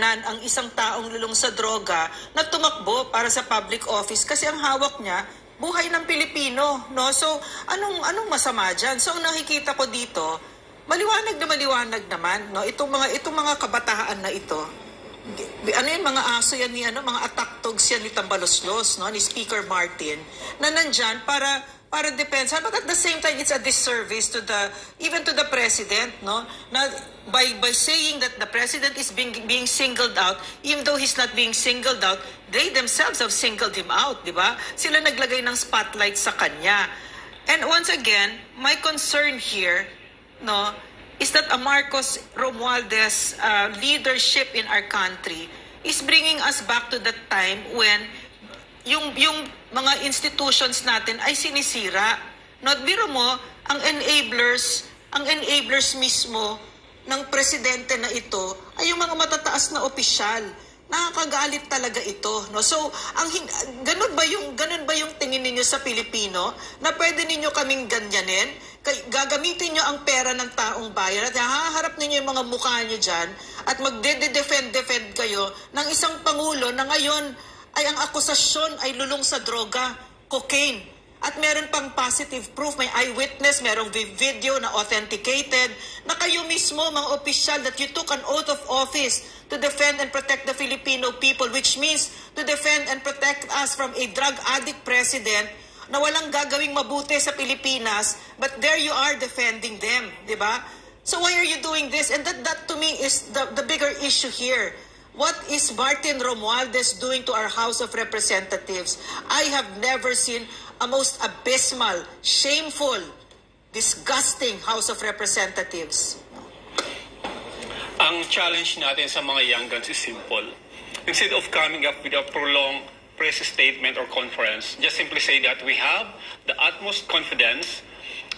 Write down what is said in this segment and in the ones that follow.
ang isang taong lulong sa droga na tumakbo para sa public office kasi ang hawak niya buhay ng Pilipino, no? So anong masama diyan? So ang nakikita ko dito, maliwanag naman, no? Itong mga kabataan na ito. Ano yung mga aso yan ni mga attack dogs yan ni Tambaloslos, no? Ni Speaker Martin na nandyan para depensa, but at the same time it's a disservice to even to the president, no, na by saying that the president is being singled out, even though he's not being singled out, they themselves have singled him out, di ba? Sila naglagay ng spotlight sa kanya. And once again, my concern here, no, is that a Marcos Romualdez leadership in our country is bringing us back to that time when yung mga institutions natin ay sinisira. Not biro mo, ang enablers mismo ng presidente na ito ay yung mga matataas na opisyal. Nakakagalit talaga ito, no? So, ganun ba yung tingin ninyo sa Pilipino na pwede ninyo kaming ganyanin? Gagamitin nyo ang pera ng taong bayan at haharap ninyo yung mga mukha nyo dyan at magde-defend kayo ng isang pangulo na ngayon ay ang akusasyon ay lulong sa droga, cocaine. At meron pang positive proof, may eyewitness, merong video na authenticated, na kayo mismo, mga opisyal, that you took an oath of office to defend and protect the Filipino people, which means to defend and protect us from a drug addict president na walang gagawing mabuti sa Pilipinas, but there you are defending them, di ba? So why are you doing this? And that to me is the bigger issue here. What is Martin Romualdez doing to our House of Representatives? I have never seen a most abysmal, shameful, disgusting House of Representatives. Ang challenge natin sa mga young guns is simple. Instead of coming up with a prolonged press statement or conference, just simply say that we have the utmost confidence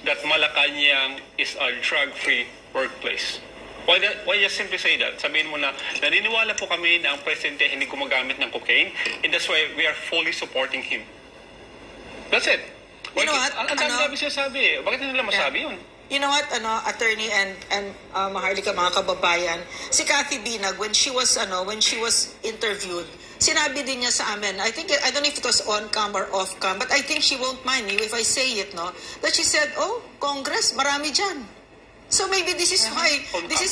that Malacanang is a drug-free workplace. Why just simply say that? Sabihin mo na, naniniwala po kami na ang presidente hindi gumagamit ng cocaine, and that's why we are fully supporting him. That's it. You know what? Ang dami siya sabi. Bakit nila masabi yun? You know what, attorney and Maharlika, mga kababayan, si Cathy Binag, when she was interviewed, sinabi din niya sa amin, I don't know if it was on-cam or off-cam, but I think she won't mind me if I say it, no? That she said, oh, Congress, marami dyan. So maybe this is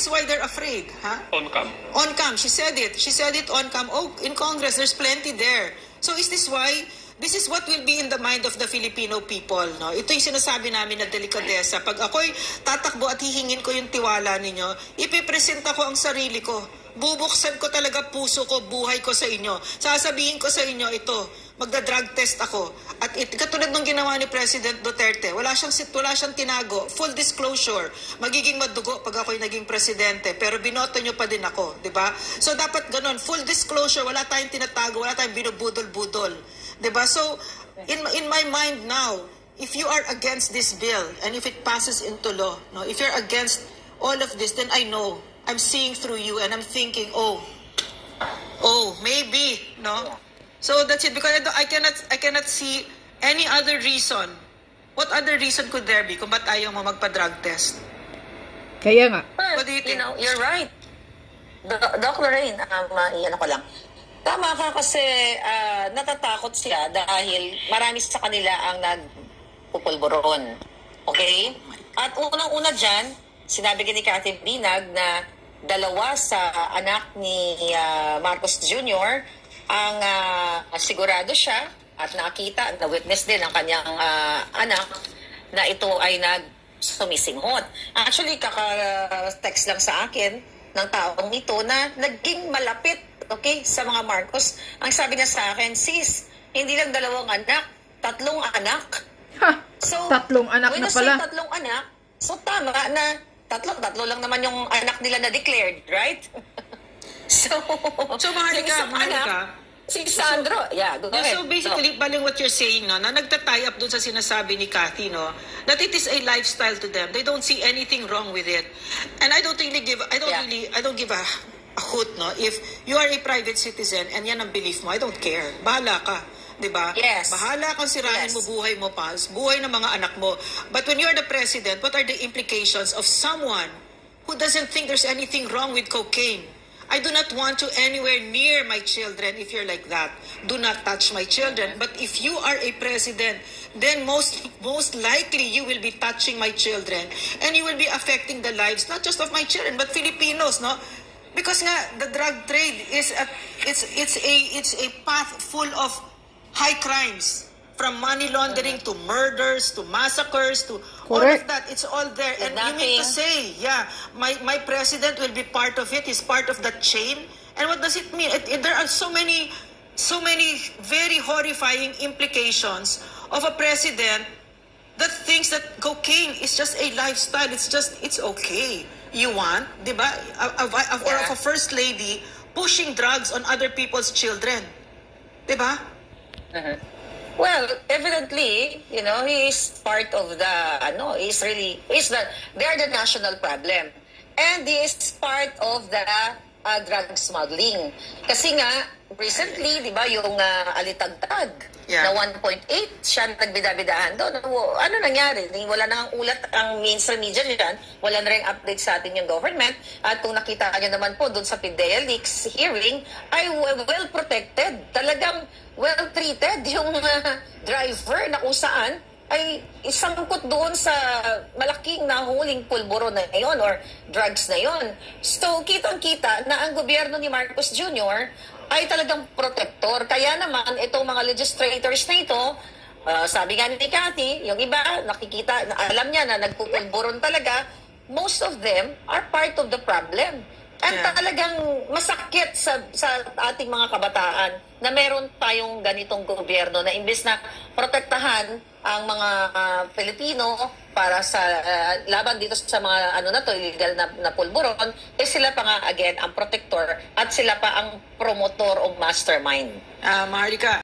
why they're afraid, huh? On-cam. On-cam, she said it on-cam. Oh, in Congress, there's plenty there. So is this why? This is what will be in the mind of the Filipino people, no? Ito yung sinasabi namin na delikadesa. Pag ako'y tatakbo at hihingin ko yung tiwala ninyo, ipipresenta ko ang sarili ko. Bubuksan ko talaga puso ko, buhay ko sa inyo. Sasabihin ko sa inyo ito, magda-drug test ako. At katulad ng ginawa ni President Duterte, wala siyang tinago. Full disclosure, magiging madugo pag ako'y naging presidente, pero binoto nyo pa din ako, di ba? So dapat ganun, full disclosure, wala tayong tinatago, wala tayong binubudol-budol. Diba? So, in my mind now, if you are against this bill, and if it passes into law, no, if you're against all of this, then I know, I'm seeing through you, and I'm thinking, oh, maybe, no? So that's it, because I cannot see any other reason. What other reason could there be kung ba't ayaw mo magpa-drug test? Kaya nga. What do you think? You're right. Doc Lorraine, iyan ko lang. Tama ka kasi natatakot sila dahil marami sa kanila ang nagpupulburon. Okay? At unang-una dyan, sinabi ni Cathy Binag na dalawa sa anak ni Marcos Jr. ang sigurado siya at nakita, na-witness din ang kanyang anak na ito ay nagsumisinghot. Actually, kaka-text lang sa akin ng taong ito na naging malapit, okay, sa mga Marcos. Ang sabi niya sa akin, sis, hindi lang 2 anak, 3 anak. Ha! So, 3 anak na pala. 3 anak, so tama na, tatlo lang naman yung anak nila na declared, right? so Maharlika, si Sandro, go ahead. So basically, baling what you're saying, no, na nagta-tie up dun sa sinasabi ni Cathy, no, that it is a lifestyle to them. They don't see anything wrong with it. And I don't give a hoot, no, if you are a private citizen and yan ang belief mo, I don't care. Bahala ka. Diba? Yes. Bahala kang sirain mo buhay mo pa, buhay ng mga anak mo. But when you're the president, what are the implications of someone who doesn't think there's anything wrong with cocaine? I do not want you anywhere near my children if you're like that. Do not touch my children. But if you are a president, then most likely you will be touching my children and you will be affecting the lives not just of my children but Filipinos, no? Because nga the drug trade is it's a path full of high crimes, from money laundering to murders to massacres to all of Correct. that. It's all there. And you mean to say, yeah, my president will be part of it. He's part of that chain. And what does it mean? There are so many very horrifying implications of a president that thinks that cocaine is just a lifestyle. It's okay. You want, di ba? Or of a first lady pushing drugs on other people's children. Di ba? Well, evidently, you know, he is part of the, they are the national problem. And he is part of the drug smuggling. Kasi nga, recently, di ba, yung alitagtag na 1.8, siya nagbidabidahan doon. Ano nangyari? Wala nang ulat ang mainstream media dyan. Wala na rin update sa atin yung government. At kung nakita nyo naman po doon sa PIDEA Leaks hearing, ay well protected. Talagang well treated yung driver na kung saan ay isangkot doon sa malaking nahuling pulburo na yon or drugs na yon. So, kitang-kita na ang gobyerno ni Marcos Jr. ay talagang protector. Kaya naman, itong mga legislators na ito, sabi nga ni Cathy, yung iba, nakikita, alam niya na nagpupulburon talaga, most of them are part of the problem. And talagang masakit sa ating mga kabataan na meron tayong ganitong gobyerno na imbes na protektahan ang mga Pilipino para sa laban dito sa mga illegal na pulburon, eh sila pa nga again ang protector at sila pa ang promotor o mastermind. Maharlika,